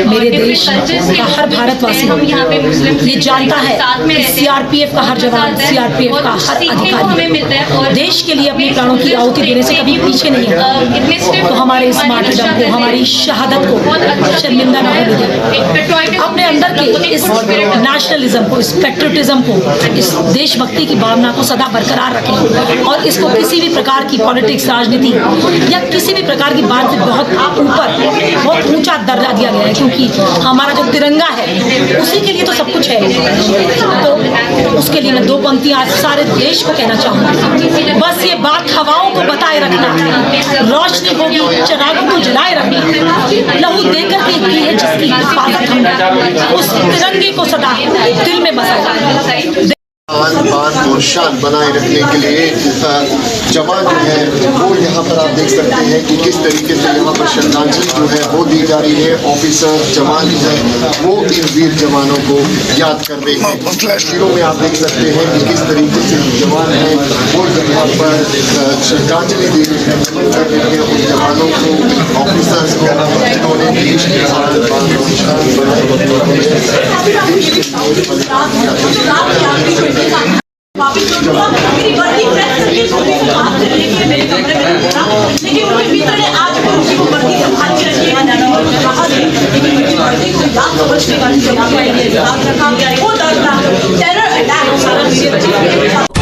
मेरे देश का हर भारतवासी ये जानता है कि सीआरपीएफ का हर जवान, सीआरपीएफ का हर अधिकारी देश के लिए अपने प्राणों की आहुति देने से कभी पीछे नहीं है। तो हमारे इस मार्टरडम को, हमारी शहादत को शर्मिंदा न होने दें। अपने अंदर के इस नेशनलिज्म को, इस पेट्रियटिज्म को, इस देशभक्ति की भावना को सदा बरकरार रखें और इसको किसी भी प्रकार की पॉलिटिक्स, राजनीति या किसी भी प्रकार की बात से बहुत ऊपर, बहुत ऊंचा दर्जा दिया गया है, क्योंकि हमारा जो तिरंगा है उसी के लिए तो सब कुछ है। तो उसके लिए मैं दो पंक्तियां आज सारे देश को कहना चाहूँगी। बस ये बात हवाओं को बताए रखना, रोशनी होगी चिरागों को जलाए रखना, लहू देकर के की है जिसकी हिफाजत हमने, उस तिरंगे को सदा दिल में बसाया। बान और शान बनाए रखने के लिए जवान जो है वो यहाँ पर आप देख सकते हैं कि किस तरीके से यहाँ पर श्रद्धांजलि जो है वो दी जा रही है। ऑफिसर जवान जो है वो इन वीर जवानों को याद कर रहे हैं। तस्वीरों में आप देख सकते हैं कि किस तरीके से जवान हैं वो यहाँ पर श्रद्धांजलि दे रहे हैं, नमन कर रहे हैं उन जवानों को, ऑफिसर्स को, जिन्होंने देश के साथ बान और शान बनाए देश के मेरी वर्दी प्रेस करके छोटे से बात करने के लिए मेरे कमरे में बोला, लेकिन उनके मित्र ने आज भी उसी को वर्दी संभाल के रखी है, लेकिन मेरी वर्दी को याद समझने वाली जगह याद रखा। वो दर्द टेरर अटैक सारा